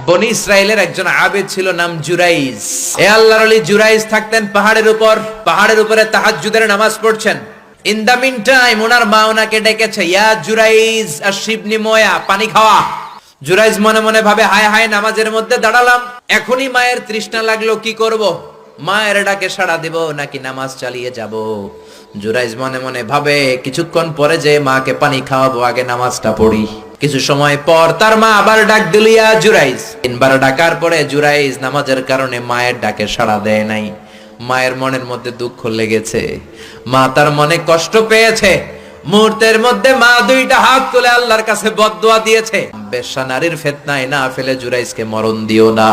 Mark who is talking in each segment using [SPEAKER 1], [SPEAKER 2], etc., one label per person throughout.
[SPEAKER 1] বনি ইসরায়েলের একজন আবেদ ছিল, নাম জুরাইজ। এ আল্লাহর ওলি জুরাইজ থাকতেন পাহাড়ের উপরে তাহাজ্জুদের নামাজ পড়ছেন। ইন দা মিন টাইম ওনার মা ওনাকে ডেকেছে, ইয়া জুরাইজ আশরিবনি ময়া, পানি খাওয়া। জুরাইজ মনে মনে ভাবে, হায় হায়, নামাজের মধ্যে দাঁড়ালাম, এখনই মায়ের তৃষ্ণা লাগলো, কি করব? মায়ের ডাকে সাড়া দেব নাকি নামাজ চালিয়ে যাব? জুরাইজ মনে মনে ভাবে, কিছুক্ষণ পরে যে মাকে পানি খাওয়াবো, আগে নামাজটা পড়ি। কিছু সময় পর তার মা আবার ডাক দিল, ইয়া জুরাইজ। 3 বার ডাকার পরে জুরাইজ নামাজের কারণে মায়ের ডাকে সাড়া দেয় নাই। মায়ের মনের মধ্যে দুঃখ লেগেছে, মা তার মনে কষ্ট পেয়েছে। মুহূর্তের মধ্যে মা 2টা হাত তুলে আল্লাহর কাছে বদদুয়া দিয়েছে, বেশ্যা নারীর ফিতনায় না ফেলে জুরাইজকে মরণ দিও না।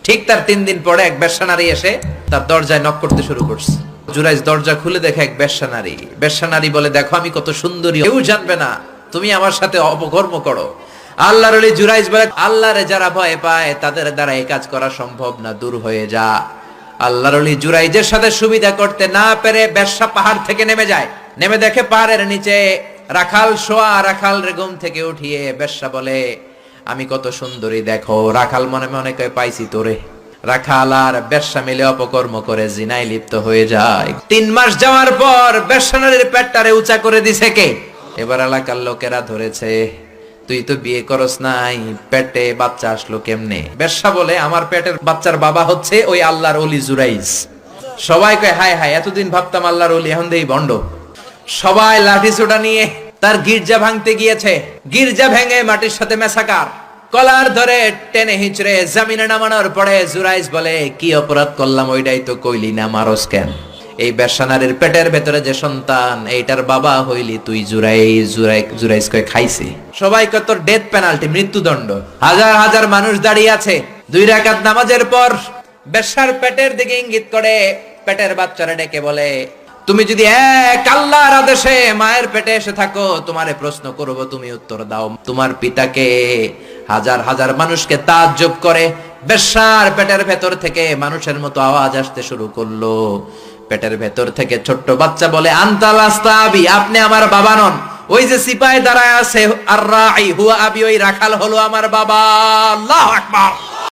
[SPEAKER 1] ঠিক তার 3 দিন পরে এক বেশ্যা নারী এসে তার দরজায় নক করতে শুরু করছে। জুরাইজ দরজা খুলে দেখে এক বেশ্যা নারী। বেশ্যা নারী বলে, দেখো আমি কত সুন্দরী, কেউ জানবে না, তুমি আমার সাথে অপকর্ম করো। আল্লাহর ওলি জুরাইজ বলে, আল্লাহরে যারা ভয় পায় তাদের দ্বারা এই কাজ করা সম্ভব না, দূর হয়ে যা। আল্লাহর ওলি জুরাইজের সাথে সুবিধা করতে না পেরে বেশ্যা পাহাড় থেকে নেমে যায়। নেমে দেখে পাহাড়ের নিচে রাখাল শোয়া। রাখাল ঘুম থেকে উঠিয়ে বেশ্যা বলে, আমি কত সুন্দরী দেখো। রাখাল মনে মনে কয়, পাইছি তোরে। রাখাল আর বেশ্যা মিলে অপকর্ম করে জিনায় লিপ্ত হয়ে যায়। 3 মাস যাওয়ার পর বেশ্যা নারীর পেটটারে উঁচা করে দিছে কে? এবার এলাকার লোকেরা ধরেছে, তুই তো বিয়ে করস নাই, পেটে বাচ্চা আসলো কেমনে? বেশ্যা বলে, আমার পেটের বাচ্চার বাবা হচ্ছে ওই আল্লাহর ওলি জুরাইজ। সবাই কয়, হায় হায়, এতদিন ভাবতাম আল্লাহর ওলি, এখন দেই ভণ্ড। সবাই লাঠি সোটা নিয়ে তার গির্জা ভাঙতে গিয়েছে। গির্জা ভেঙে মাটির সাথে মেসাকার। কলার ধরে টেনে হিচড়ে জমিনে নামানোর পরে জুরাইজ বলে, কি অপরাধ করলাম ওইটাই তো কইলি না, মারস কেন? এই বেশ্যা নারীর পেটের ভেতরে যে সন্তান, এইটার বাবা হইলি তুই জুরাইজ। জুরাইজ কয়, খাইছি। সবাই কয়, তোর ডেথ পেনাল্টি, মৃত্যুদণ্ড। হাজার হাজার মানুষ দাঁড়িয়ে আছে। 2 রাকাত নামাজের পর বেশ্যার পেটের দিকে ইঙ্গিত করে পেটের বাচ্চারা ডেকে বলে, তুমি যদি এক আল্লাহর আদেশে মায়ের পেটে এসে থাকো, তোমারে প্রশ্ন করব, তুমি উত্তর দাও। তোমার পিতাকে? হাজার হাজার মানুষকে তাজ্জব করে বেশ্যার পেটের ভেতর থেকে মানুষের মতো আওয়াজ আসতে শুরু করলো। পেটের ভেতর থেকে ছোট্ট বাচ্চা বলে, আনতাল আস্তাবি, আপনি আমার বাবা নন। ওই যে সিপাহি দাঁড়ায় আছে, আর রাই হুয়া আবি, ওই রাখাল হলো আমার বাবা। আল্লাহু আকবার।